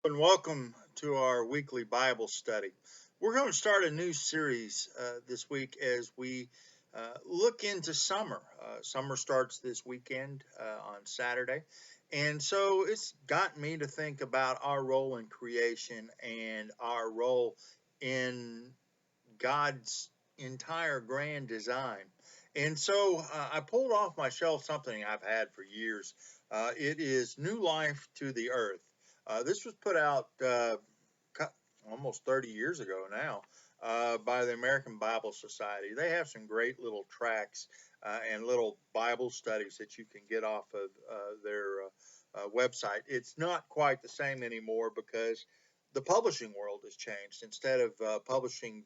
And welcome to our weekly Bible study. We're going to start a new series this week as we look into summer. Summer starts this weekend on Saturday, and so it's gotten me to think about our role in creation and our role in God's entire grand design. And so I pulled off my shelf something I've had for years. It is New Life to the Earth. This was put out almost 30 years ago now by the American Bible Society. They have some great little tracts and little Bible studies that you can get off of their website. It's not quite the same anymore because the publishing world has changed. Instead of publishing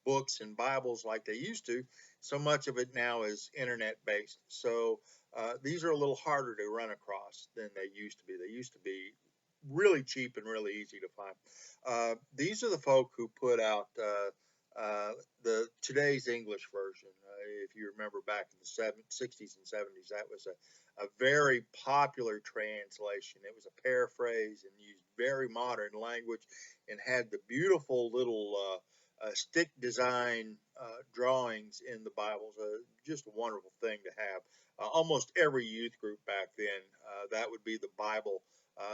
books and Bibles like they used to, so much of it now is internet based. So these are a little harder to run across than they used to be. They used to be really cheap and really easy to find. These are the folk who put out the today's English version. If you remember back in the 60s and 70s, that was a very popular translation. It was a paraphrase and used very modern language and had the beautiful little stick design drawings in the Bibles. Just a wonderful thing to have. Almost every youth group back then, that would be the Bible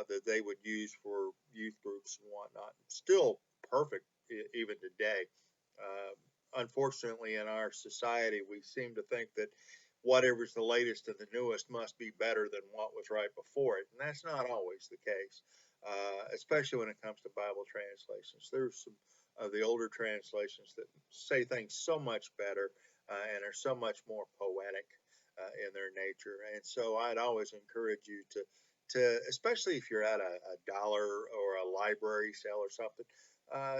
that they would use for youth groups and whatnot. Still perfect even today. Unfortunately, in our society, we seem to think that whatever's the latest and the newest must be better than what was right before it, and that's not always the case. Especially when it comes to Bible translations, there's some of the older translations that say things so much better and are so much more poetic in their nature. And so I'd always encourage you to especially if you're at a dollar or a library sale or something,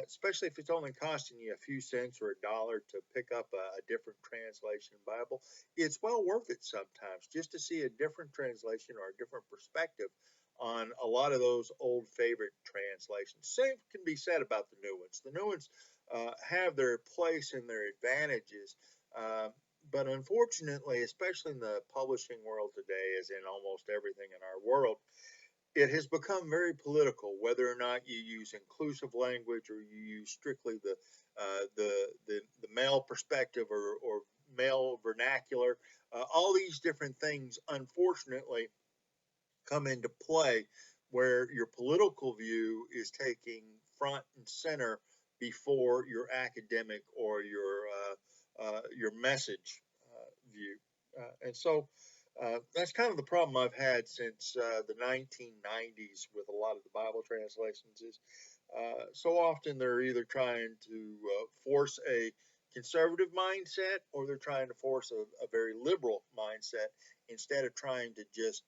especially if it's only costing you a few cents or a dollar to pick up a different translation Bible, it's well worth it sometimes just to see a different translation or a different perspective on a lot of those old favorite translations. Same can be said about the new ones. The new ones have their place and their advantages. Uh, but unfortunately, especially in the publishing world today, as in almost everything in our world, it has become very political. Whether or not you use inclusive language or you use strictly the male perspective or male vernacular, all these different things, unfortunately, come into play where your political view is taking front and center before your academic or your message view. And so that's kind of the problem I've had since the 1990s with a lot of the Bible translations is so often they're either trying to force a conservative mindset or they're trying to force a very liberal mindset instead of trying to just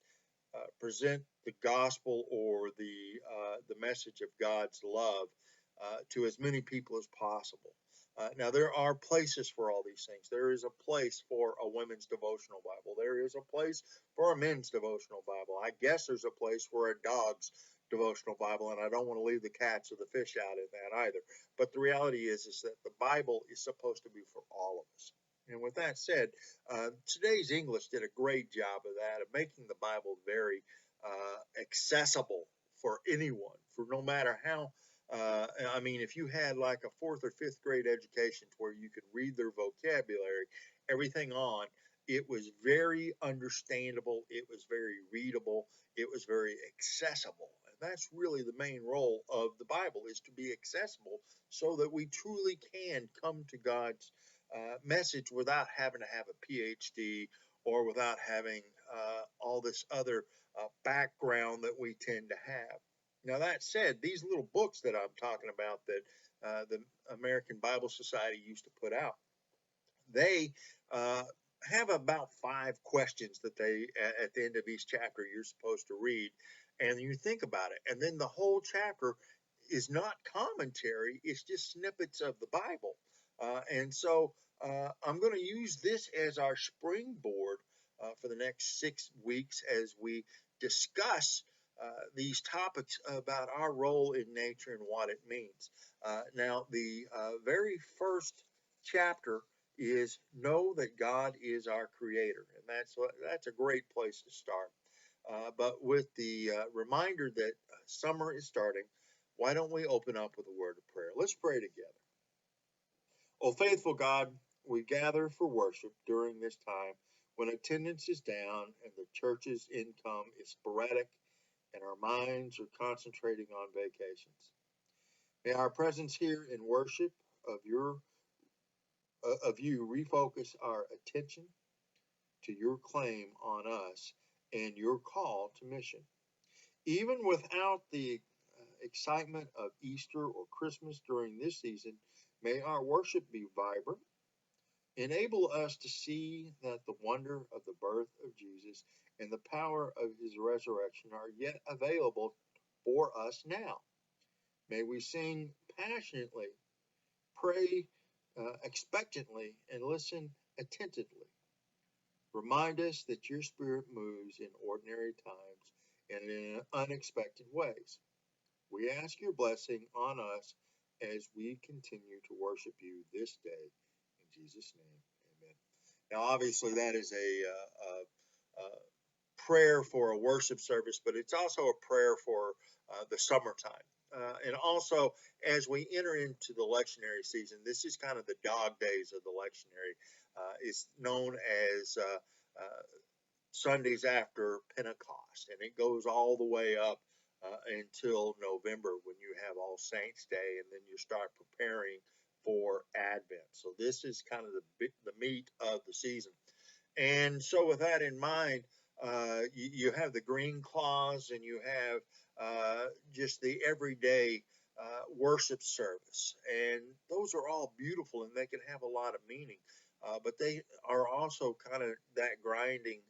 present the gospel or the message of God's love to as many people as possible. Now, there are places for all these things. There is a place for a women's devotional Bible. There is a place for a men's devotional Bible. I guess there's a place for a dog's devotional Bible, and I don't want to leave the cats or the fish out of that either. But the reality is that the Bible is supposed to be for all of us. And with that said, today's English did a great job of that, of making the Bible very accessible for anyone, for no matter how. I mean, if you had like a fourth or fifth grade education to where you could read their vocabulary, everything on, it was very understandable, it was very readable, it was very accessible. And that's really the main role of the Bible is to be accessible so that we truly can come to God's message without having to have a PhD or without having all this other background that we tend to have. Now, that said, these little books that I'm talking about that the American Bible Society used to put out, they have about 5 questions that they, at the end of each chapter, you're supposed to read. And you think about it. And then the whole chapter is not commentary, it's just snippets of the Bible. And so I'm going to use this as our springboard for the next 6 weeks as we discuss these topics about our role in nature and what it means. Now, the very first chapter is know that God is our creator, and that's a great place to start. But with the reminder that summer is starting, Why don't we open up with a word of prayer? Let's pray together. Oh, faithful God, we gather for worship during this time when attendance is down and the church's income is sporadic and our minds are concentrating on vacations. May our presence here in worship of you refocus our attention to your claim on us and your call to mission. Even without the excitement of Easter or Christmas during this season, may our worship be vibrant. Enable us to see that the wonder of the birth of Jesus and the power of his resurrection are yet available for us now. May we sing passionately, pray expectantly, and listen attentively. Remind us that your Spirit moves in ordinary times and in unexpected ways. We ask your blessing on us as we continue to worship you this day. In Jesus' name, amen. Now, obviously, that is a prayer for a worship service, but it's also a prayer for the summertime. And also, as we enter into the lectionary season, this is kind of the dog days of the lectionary. It's known as Sundays after Pentecost, and it goes all the way up until November when you have All Saints Day, and then you start preparing for Advent. So this is kind of the meat of the season. And so with that in mind, you have the green clause and you have just the everyday worship service. And those are all beautiful and they can have a lot of meaning. But they are also kind of that grinding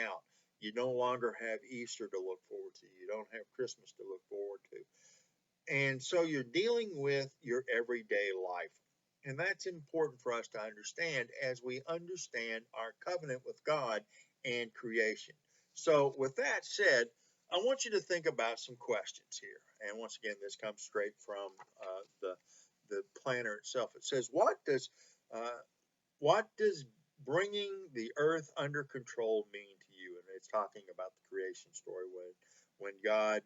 out. You no longer have Easter to look forward to. You don't have Christmas to look forward to. And so you're dealing with your everyday life. And that's important for us to understand as we understand our covenant with God and creation. So, with that said, I want you to think about some questions here. And once again, this comes straight from the planner itself. It says, what does bringing the earth under control mean to you? And it's talking about the creation story when God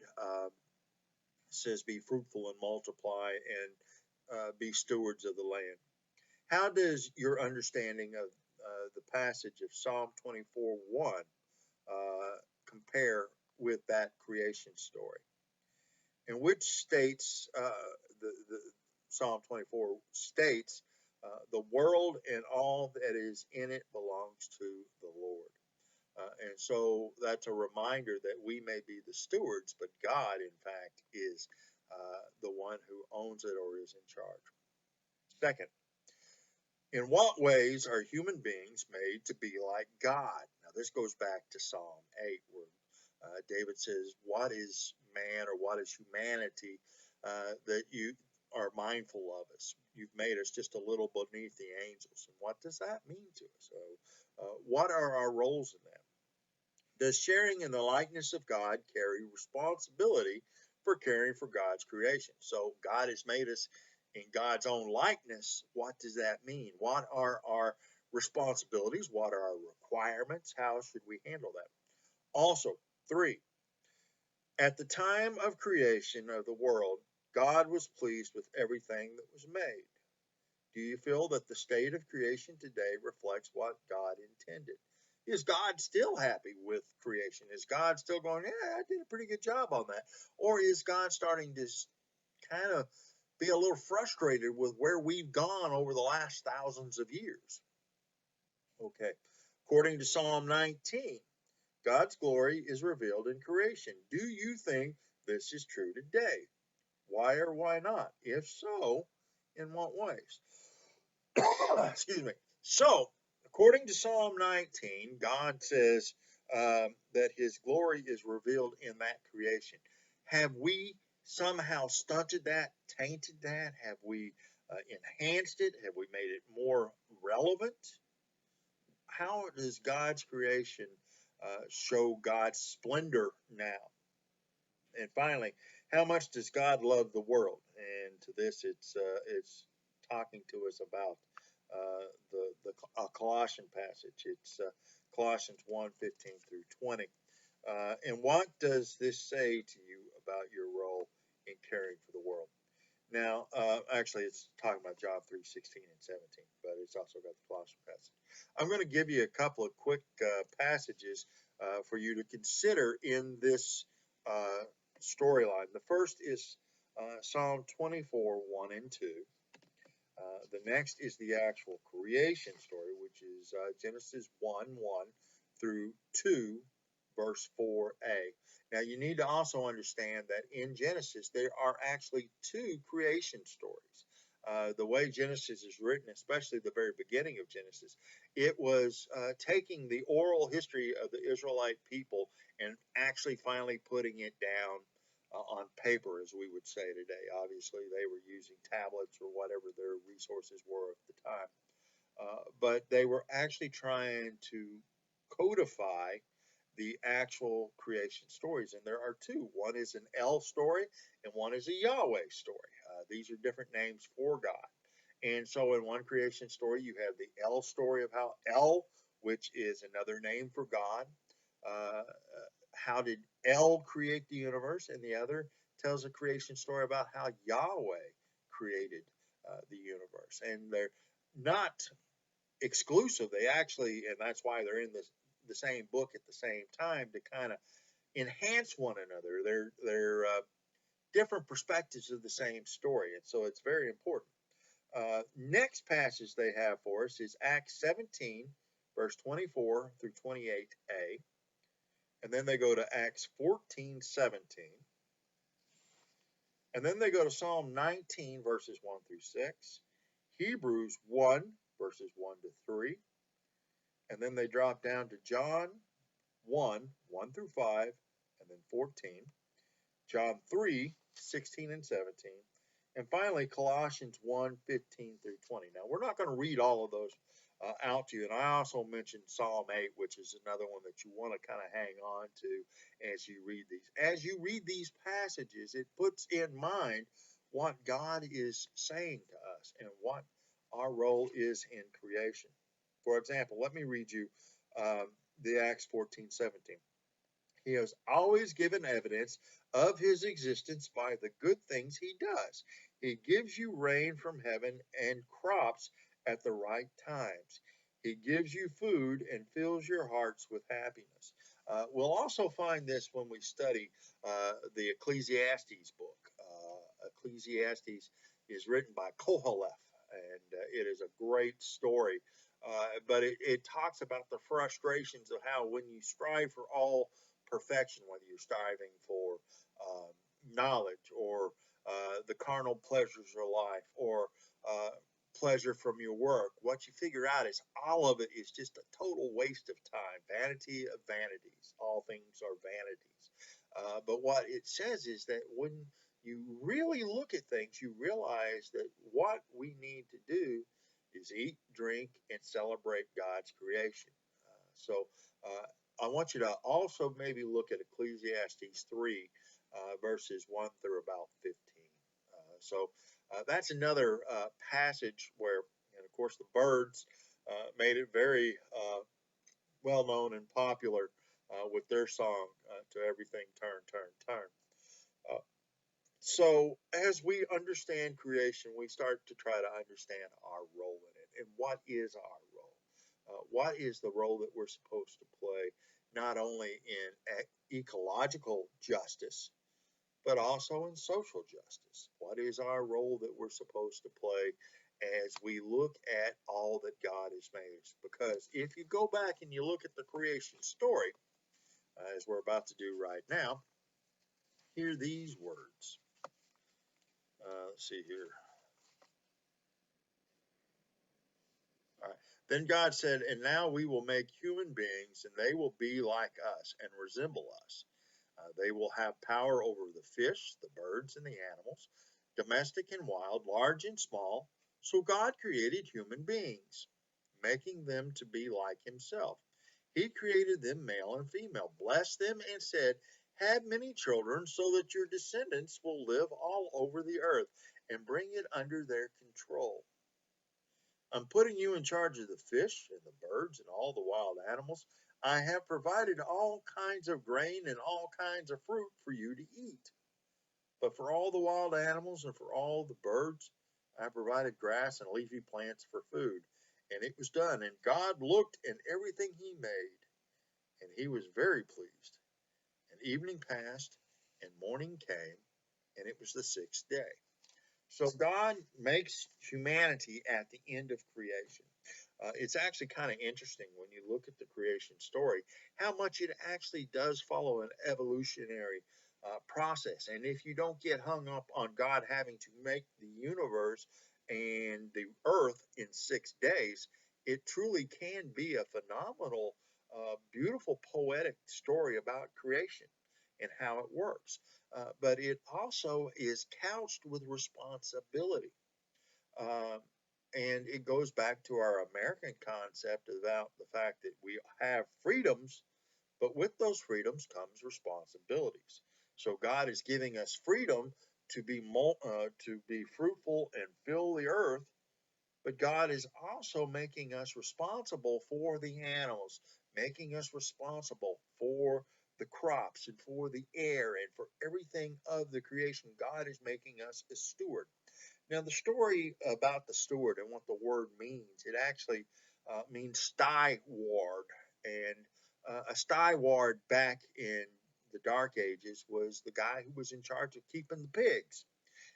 says, be fruitful and multiply and be stewards of the land. How does your understanding of the passage of Psalm 24:1 compare with that creation story? In which states, the Psalm 24 states, the world and all that is in it belongs to the Lord. And so that's a reminder that we may be the stewards, but God, in fact, is the one who owns it or is in charge. Second, in what ways are human beings made to be like God? Now, this goes back to Psalm 8, where David says, what is man or what is humanity that you are mindful of us? You've made us just a little beneath the angels. And what does that mean to us? So, what are our roles in that? Does sharing in the likeness of God carry responsibility for caring for God's creation? So God has made us in God's own likeness. What does that mean? What are our responsibilities? What are our requirements? How should we handle that? Also, 3, at the time of creation of the world, God was pleased with everything that was made. Do you feel that the state of creation today reflects what God intended? Is God still happy with creation? Is God still going, yeah, I did a pretty good job on that? Or is God starting to kind of be a little frustrated with where we've gone over the last thousands of years? Okay. According to Psalm 19, God's glory is revealed in creation. Do you think this is true today? Why or why not? If so, in what ways? Excuse me. So, according to Psalm 19, God says that his glory is revealed in that creation. Have we somehow stunted that, tainted that? Have we enhanced it? Have we made it more relevant? How does God's creation show God's splendor now? And finally, how much does God love the world? And to this, it's talking to us about the Colossian passage. It's Colossians 1:15 through 20. And what does this say to you about your role in caring for the world. Now, actually, it's talking about John 3:16 and 17, but it's also got the Colossian passage. I'm going to give you a couple of quick passages for you to consider in this storyline. The first is Psalm 24, 1 and 2. The next is the actual creation story, which is Genesis 1, 1 through 2, verse 4a. Now, you need to also understand that in Genesis, there are actually two creation stories. The way Genesis is written, especially the very beginning of Genesis, it was taking the oral history of the Israelite people and actually finally putting it down on paper, as we would say today. Obviously, they were using tablets or whatever their resources were at the time. But they were actually trying to codify the actual creation stories. And there are two. One is an El story and one is a Yahweh story. These are different names for God. And so in one creation story, you have the El story of how El, which is another name for God, uh, how did El create the universe? And the other tells a creation story about how Yahweh created the universe. And they're not exclusive. They actually, and that's why they're in the same book at the same time to kind of enhance one another. They're different perspectives of the same story, and so it's very important. Next passage they have for us is Acts 17, verse 24 through 28a, and then they go to Acts 14, 17, and then they go to Psalm 19, verses 1 through 6, Hebrews 1, verses 1 to 3, and then they drop down to John 1, 1 through 5, and then 14, John 3, 16 and 17, and finally Colossians 1, 15 through 20. Now, we're not going to read all of those out to you, and I also mentioned Psalm 8, which is another one that you want to kind of hang on to as you read these. As you read these passages, it puts in mind what God is saying to us and what our role is in creation. For example, let me read you the Acts 14, 17. He has always given evidence of his existence by the good things he does. He gives you rain from heaven and crops at the right times. He gives you food and fills your hearts with happiness. We'll also find this when we study the Ecclesiastes book. Ecclesiastes is written by Koheleth, and it is a great story. But it talks about the frustrations of how when you strive for all perfection, whether you're striving for knowledge or the carnal pleasures of life or pleasure from your work, what you figure out is all of it is just a total waste of time. Vanity of vanities. All things are vanities. But what it says is that when you really look at things, you realize that what we need to do is eat, drink, and celebrate God's creation. I want you to also maybe look at Ecclesiastes 3, verses 1 through about 15. That's another passage where, and of course, the Byrds made it very well known and popular with their song, To Everything Turn, Turn, Turn. So as we understand creation, we start to try to understand our role in it. And what is our role? What is the role that we're supposed to play, not only in ecological justice, but also in social justice? What is our role that we're supposed to play as we look at all that God has made us? Because if you go back and you look at the creation story, as we're about to do right now, hear these words. Let's see here. All right. Then God said, and now we will make human beings, and they will be like us and resemble us. They will have power over the fish, the birds, and the animals, domestic and wild, large and small. So God created human beings, making them to be like himself. He created them male and female, blessed them, and said, have many children so that your descendants will live all over the earth and bring it under their control. I'm putting you in charge of the fish and the birds and all the wild animals. I have provided all kinds of grain and all kinds of fruit for you to eat. But for all the wild animals and for all the birds, I provided grass and leafy plants for food. And it was done. And God looked at everything he made, and he was very pleased. And evening passed, and morning came, and it was the sixth day. So God makes humanity at the end of creation. It's actually kind of interesting when you look at the creation story, how much it actually does follow an evolutionary process. And if you don't get hung up on God having to make the universe and the earth in 6 days, it truly can be a phenomenal, beautiful, poetic story about creation and how it works. But it also is couched with responsibility. Um, and it goes back to our American concept about the fact that we have freedoms, but with those freedoms comes responsibilities. So God is giving us freedom to be fruitful and fill the earth, but God is also making us responsible for the animals, making us responsible for the crops and for the air and for everything of the creation. God is making us a steward. Now, the story about the steward and what the word means, it actually means styward. And a styward back in the Dark Ages was the guy who was in charge of keeping the pigs.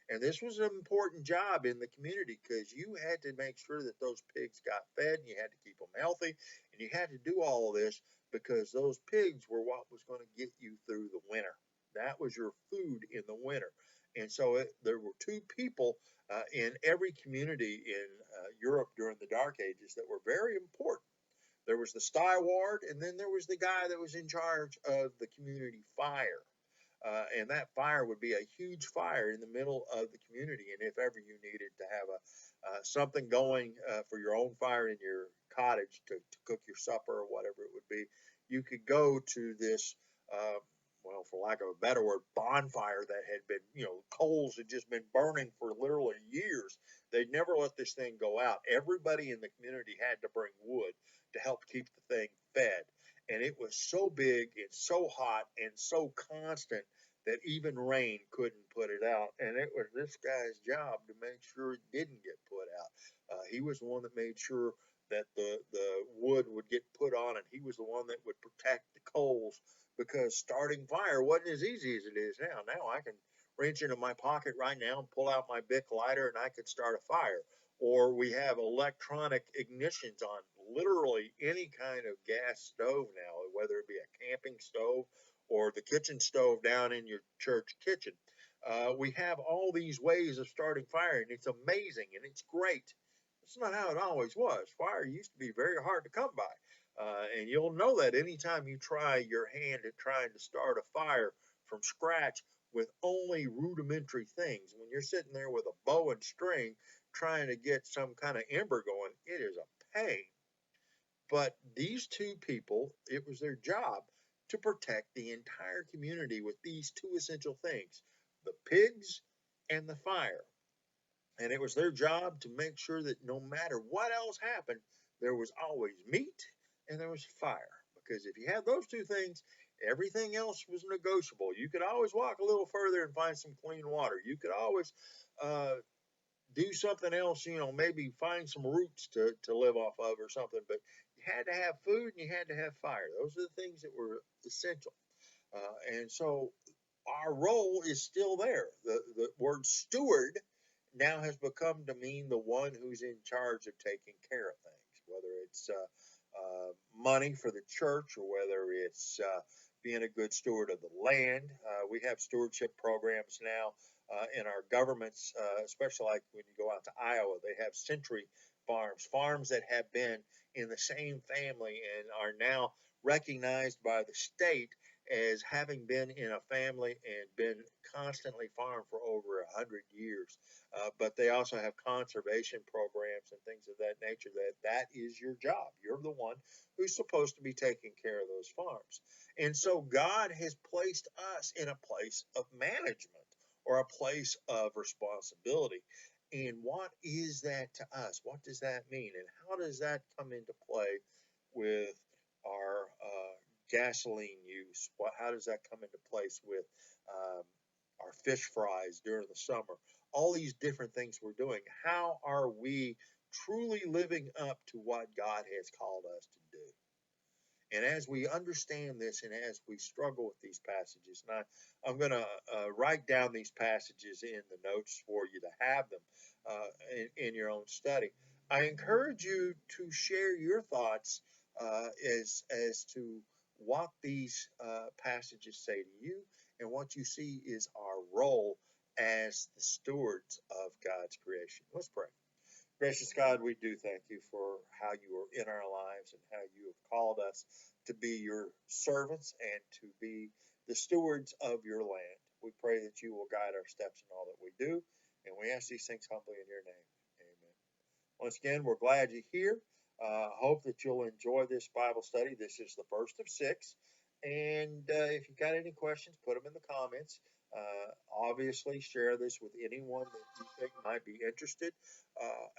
And this was an important job in the community because you had to make sure that those pigs got fed and you had to keep them healthy. And you had to do all of this because those pigs were what was going to get you through the winter. That was your food in the winter. And so there were two people in every community in Europe during the Dark Ages that were very important. There was the styward, and then there was the guy that was in charge of the community fire. And that fire would be a huge fire in the middle of the community. And if ever you needed to have something going for your own fire in your cottage to cook your supper or whatever it would be, you could go to this, uh, well, for lack of a better word, bonfire that had been, coals had just been burning for literally years. They'd never let this thing go out. Everybody in the community had to bring wood to help keep the thing fed. And it was so big and so hot and so constant that even rain couldn't put it out. And it was this guy's job to make sure it didn't get put out. He was the one that made sure that the wood would get put on, and he was the one that would protect the coals because starting fire wasn't as easy as it is now. Now I can reach into my pocket right now and pull out my Bic lighter, and I could start a fire. Or we have electronic ignitions on literally any kind of gas stove now, whether it be a camping stove or the kitchen stove down in your church kitchen. We have all these ways of starting fire, and it's amazing and it's great. It's not how it always was. Fire used to be very hard to come by. And you'll know that anytime you try your hand at trying to start a fire from scratch with only rudimentary things. When you're sitting there with a bow and string trying to get some kind of ember going, it is a pain. But these two people, it was their job to protect the entire community with these two essential things, the pigs and the fire. And it was their job to make sure that no matter what else happened, there was always meat and there was fire. Because if you had those two things, everything else was negotiable. You could always walk a little further and find some clean water. You could always uh, do something else, maybe find some roots to live off of or something. But you had to have food and you had to have fire. Those are the things that were essential. And so our role is still there. The word steward now has become to mean the one who's in charge of taking care of things, whether it's money for the church or whether it's being a good steward of the land. We have stewardship programs now in our governments, especially like when you go out to Iowa, they have century farms that have been in the same family and are now recognized by the state as having been in a family and been constantly farmed for over 100 years. But they also have conservation programs and things of that nature. That is your job. You're the one who's supposed to be taking care of those farms. And so God has placed us in a place of management or a place of responsibility. And what is that to us? What does that mean? And how does that come into play with our gasoline use? How does that come into place with our fish fries during the summer, all these different things we're doing. How are we truly living up to what God has called us to do? And as we understand this and as we struggle with these passages, and I'm going to write down these passages in the notes for you to have them in your own study. I encourage you to share your thoughts as to what these passages say to you and what you see is our role as the stewards of God's creation. Let's pray. Gracious God, we do thank you for how you are in our lives and how you have called us to be your servants and to be the stewards of your land. We pray that you will guide our steps in all that we do, and we ask these things humbly in your name. Amen. Once again, we're glad you're here. Hope that you'll enjoy this Bible study. This is the first of 6. And if you've got any questions, put them in the comments. Obviously, share this with anyone that you think might be interested.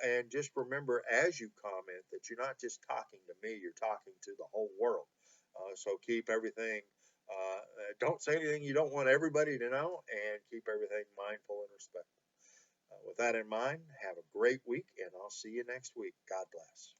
And just remember as you comment that you're not just talking to me, you're talking to the whole world. So keep everything, don't say anything you don't want everybody to know, and keep everything mindful and respectful. With that in mind, have a great week, and I'll see you next week. God bless.